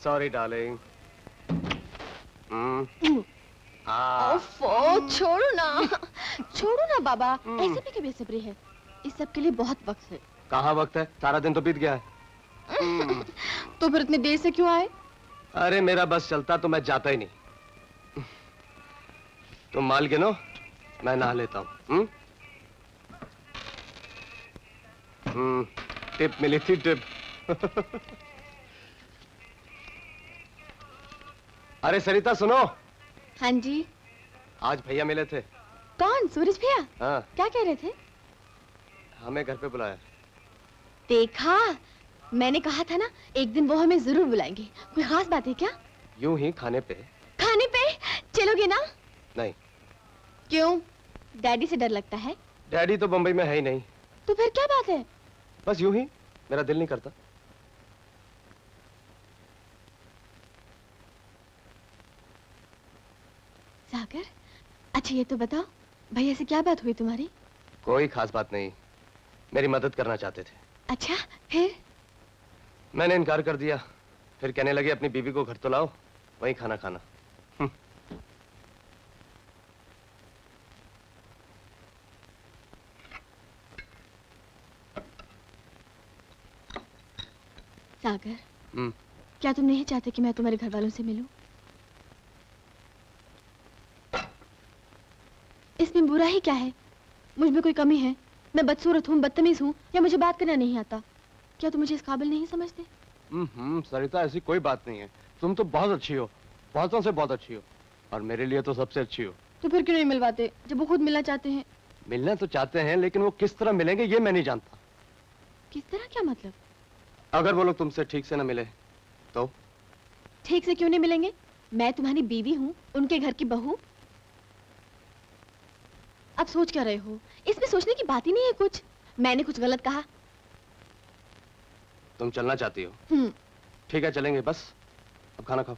Sorry darling. छोड़ो ना बाबा, ऐसे भी कभी बेसब्री है। इस सब के लिए बहुत वक्त है। कहाँ वक्त है, सारा दिन तो बीत गया है। तो फिर इतनी देर से क्यों आए? अरे मेरा बस चलता तो मैं जाता ही नहीं। तुम माल गिनो, मैं नहा लेता हूँ। टिप मिली थी, टिप। अरे सरिता सुनो। हाँ जी। आज भैया मिले थे। कौन, सूरज भैया? हाँ। क्या कह रहे थे? हमें घर पे बुलाया। देखा, मैंने कहा था ना, एक दिन वो हमें जरूर बुलाएंगे। कोई खास बात है क्या? यूं ही खाने पे। खाने पे? चलोगे ना? नहीं। क्यों? डैडी से डर लगता है? डैडी तो बंबई में है ही नहीं। तो फिर क्या बात है? बस यूं ही, मेरा दिल नहीं करता। सागर, अच्छा ये तो बताओ, भैया से क्या बात हुई तुम्हारी? कोई खास बात नहीं, मेरी मदद करना चाहते थे। अच्छा, फिर? मैंने इनकार कर दिया। फिर कहने लगे अपनी बीवी को घर तो लाओ, वहीं खाना खाना। सागर, क्या तुम नहीं चाहते कि मैं तुम्हारे घर वालों से मिलूं? इसमें बुरा ही क्या है? मुझ में कोई कमी है? मैं बदसूरत हूँ, बदतमीज हूँ, या मुझे बात करना नहीं आता? क्या तुम मुझे इस काबिल नहीं समझते? सरिता, ऐसी कोई बात नहीं है। तुम तो बहुत अच्छी हो, बहुतों से बहुत अच्छी हो, और मेरे लिए तो सबसे अच्छी हो। तो फिर क्यों नहीं मिलवाते, जब वो खुद मिलना चाहते हैं? मिलना तो चाहते हैं, लेकिन वो किस तरह मिलेंगे ये मैं नहीं जानता। किस तरह, क्या मतलब? अगर वो लोग तुमसे ठीक से न मिले तो? ठीक से क्यों नहीं मिलेंगे? मैं तुम्हारी बीवी हूँ, उनके घर की बहू। अब सोच क्या रहे हो? इसमें सोचने की बात ही नहीं है कुछ। मैंने कुछ गलत कहा? तुम चलना चाहती हो? ठीक है, चलेंगे। बस अब खाना खाओ।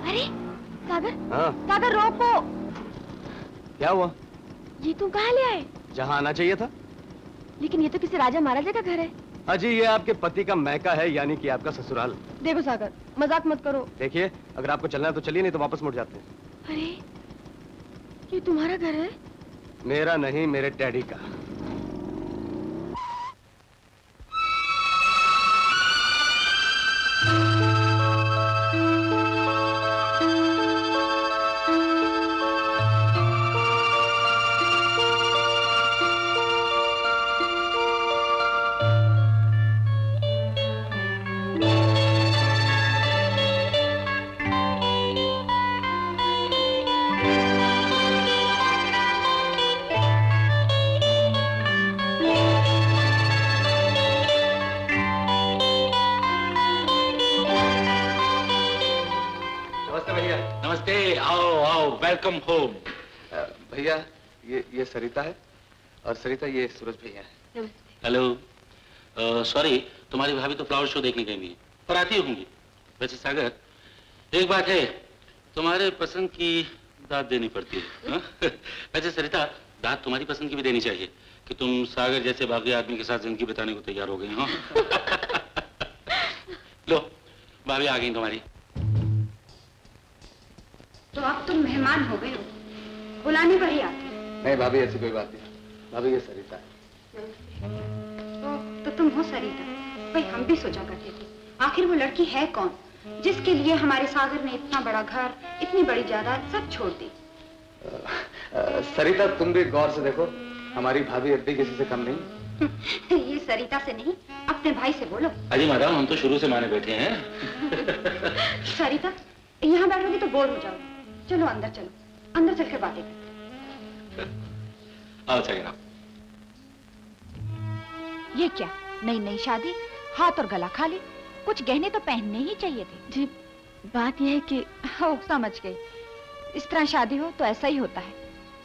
अरे सागर, हाँ? सागर रोको। क्या हुआ? ये तुम कहाँ ले आए? जहाँ आना चाहिए था। लेकिन ये तो किसी राजा महाराजा का घर है। अजी, ये आपके पति का मैका है, यानी कि आपका ससुराल। देखो सागर, मजाक मत करो। देखिए, अगर आपको चलना है तो चलिए, नहीं तो वापस मुड़ जाते हैं। अरे, ये तुम्हारा घर है? मेरा नहीं, मेरे डैडी का। Welcome home. भैया, ये सरिता है, और सरिता ये सूरज भैया है। हेलो। सॉरी, तुम्हारी भाभी तो फ्लावर शो देखने गई है, पर आती होंगी। वैसे सागर, एक बात है, तुम्हारे पसंद की दाद देनी पड़ती है। वैसे सरिता, दाद तुम्हारी पसंद की भी देनी चाहिए कि तुम सागर जैसे बाकी आदमी के साथ जिंदगी बिताने को तैयार हो गई हो। लो, भाभी आ गई तुम्हारी। तो अब तुम मेहमान हो गए हो, बुलाने पर ही आते। नहीं भाभी, ऐसी कोई बात नहीं। भाभी, ये सरिता है। तो तुम हो सरिता? भाई हम भी सोचा करते थे, आखिर वो लड़की है कौन जिसके लिए हमारे सागर ने इतना बड़ा घर, इतनी बड़ी जायदाद सब छोड़ दी। सरिता, तुम भी गौर से देखो, हमारी भाभी अब भी किसी से कम नहीं। ये सरिता से नहीं, अपने भाई से बोलो। अजी मैडम, हम तो शुरू से माने बैठे हैं। सरिता, यहाँ बैठोगी तो बोर हो जाओगे। चलो अंदर चलो, अंदर चलकर बातें करते हैं। आओ चलेगा। ये क्या, नई नई शादी, हाथ और गला खाली, कुछ गहने तो पहनने ही चाहिए थे। जी, बात यह है कि समझ गई, इस तरह शादी हो तो ऐसा ही होता है।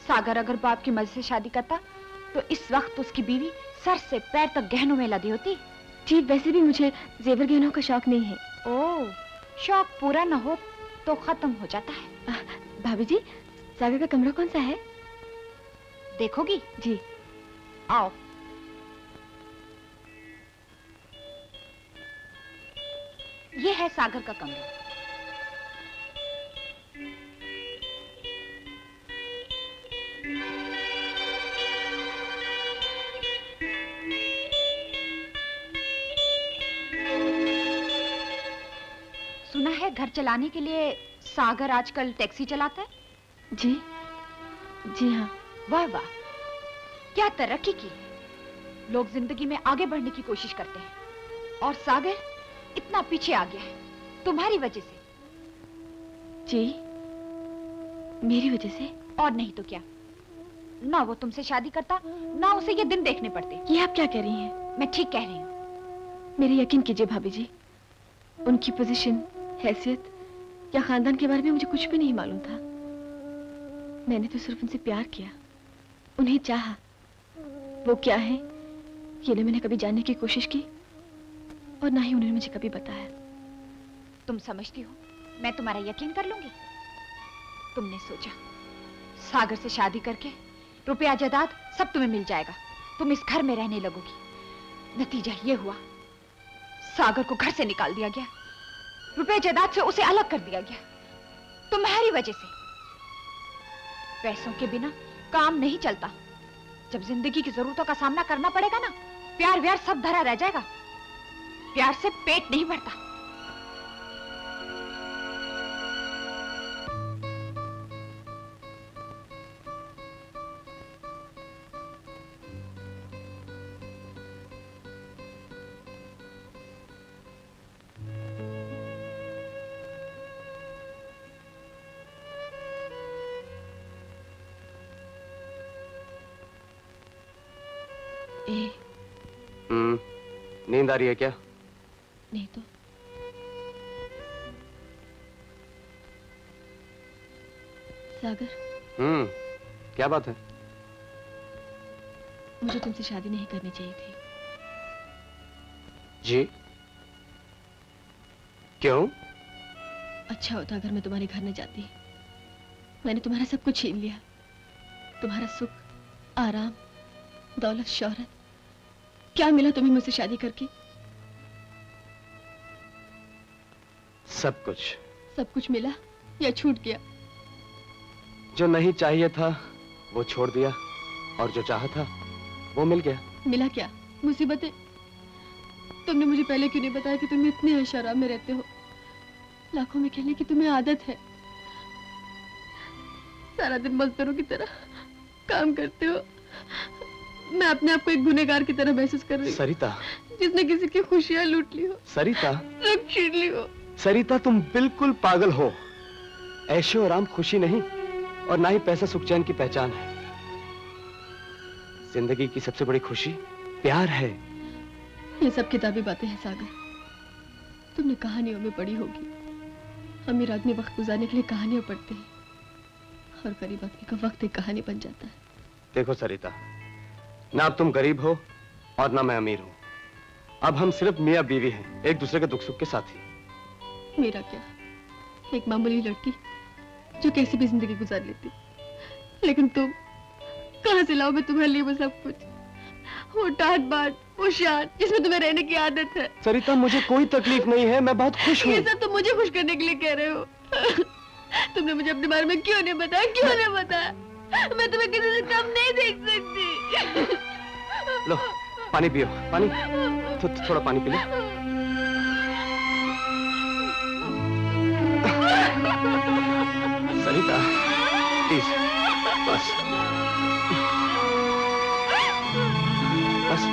सागर अगर बाप की मर्जी से शादी करता तो इस वक्त उसकी बीवी सर से पैर तक गहनों में लदी होती। जी, वैसे भी मुझे जेवर गहनों का शौक नहीं है। ओह, शौक पूरा न हो तो खत्म हो जाता है। भाभी जी, सागर का कमरा कौन सा है? देखोगी? जी। आओ। ये है सागर का कमरा। सुना है घर चलाने के लिए सागर आजकल टैक्सी चलाता है? जी जी हाँ। वाह वाह, क्या तरक्की की। लोग जिंदगी में आगे बढ़ने की कोशिश करते हैं और सागर इतना पीछे आ गया है तुम्हारी वजह से। जी, मेरी वजह से? और नहीं तो क्या। ना वो तुमसे शादी करता, ना उसे ये दिन देखने पड़ते। ये आप क्या कह रही हैं? मैं ठीक कह रही हूँ। मेरे यकीन कीजिए भाभी जी, उनकी पोजीशन, हैसियत या खानदान के बारे में मुझे कुछ भी नहीं मालूम था। मैंने तो सिर्फ उनसे प्यार किया, उन्हें चाहा। वो क्या है ये न मैंने कभी जानने की कोशिश की और ना ही उन्होंने मुझे कभी बताया। तुम समझती हो मैं तुम्हारा यकीन कर लूंगी? तुमने सोचा सागर से शादी करके रुपया जायदाद सब तुम्हें मिल जाएगा, तुम इस घर में रहने लगोगी। नतीजा ये हुआ, सागर को घर से निकाल दिया गया, रुपये जायदाद से उसे अलग कर दिया गया तुम्हारी वजह से। पैसों के बिना काम नहीं चलता। जब जिंदगी की जरूरतों का सामना करना पड़ेगा ना, प्यार व्यार सब धरा रह जाएगा। प्यार से पेट नहीं भरता। नींद आ रही है क्या? नहीं तो। सागर। क्या बात है? मुझे तुमसे शादी नहीं करनी चाहिए थी। जी? क्यों? अच्छा होता अगर मैं तुम्हारे घर न जाती। मैंने तुम्हारा सब कुछ छीन लिया, तुम्हारा सुख, आराम, दौलत, शोहरत। क्या मिला तुम्हें मुझसे शादी करके? सब कुछ। सब कुछ मिला या छूट गया? जो नहीं चाहिए था वो छोड़ दिया और जो चाहा था वो मिल गया। मिला क्या? मुसीबतें। तुमने मुझे पहले क्यों नहीं बताया कि तुम इतने ऐशोआराम में रहते हो? लाखों में कहने की तुम्हें आदत है। सारा दिन मजदूरों की तरह काम करते हो। मैं अपने आप को एक गुनहगार की तरह महसूस कर रही हूँ। सरिता, जिसने किसी की खुशियां लूट ली हो। सरिता, सब छीन ली हो। सरिता, तुम बिल्कुल पागल हो। ऐशो आराम खुशी नहीं और ना ही पैसा सुख चैन की पहचान है। जिंदगी की सबसे बड़ी खुशी प्यार है। ये सब किताबी बातें हैं सागर, तुमने कहानियों में पढ़ी होगी। अमीर आदमी वक्त गुजारने के लिए कहानियां पढ़ते हैं और गरीब आदमी का वक्त एक कहानी बन जाता है। देखो सरिता, ना अब तुम गरीब हो और ना मैं अमीर हूं। अब हम सिर्फ मियां बीवी हैं, एक दूसरे के दुख सुख के साथी। मेरा क्या, एक मामूली लड़की जो कैसी भी जिंदगी गुजार लेती। लेकिन तुम, कहां से लाओ मैं तुम्हारे लिए वो सब कुछ? वो टाट बाट, वो शान जिसमें तुम्हें रहने की आदत है। सरिता, मुझे कोई तकलीफ नहीं है, मैं बहुत खुश हूँ। ये सब तुम मुझे खुश करने के लिए कह रहे हो। तुमने मुझे अपने बारे में क्यों नहीं बताया? क्यों नहीं बताया? मैं तुम्हें किसी से कम नहीं देख सकती। लो पानी पियो, पानी। थोड़ा पानी पी लो। सरिता, प्लीज, बस बस।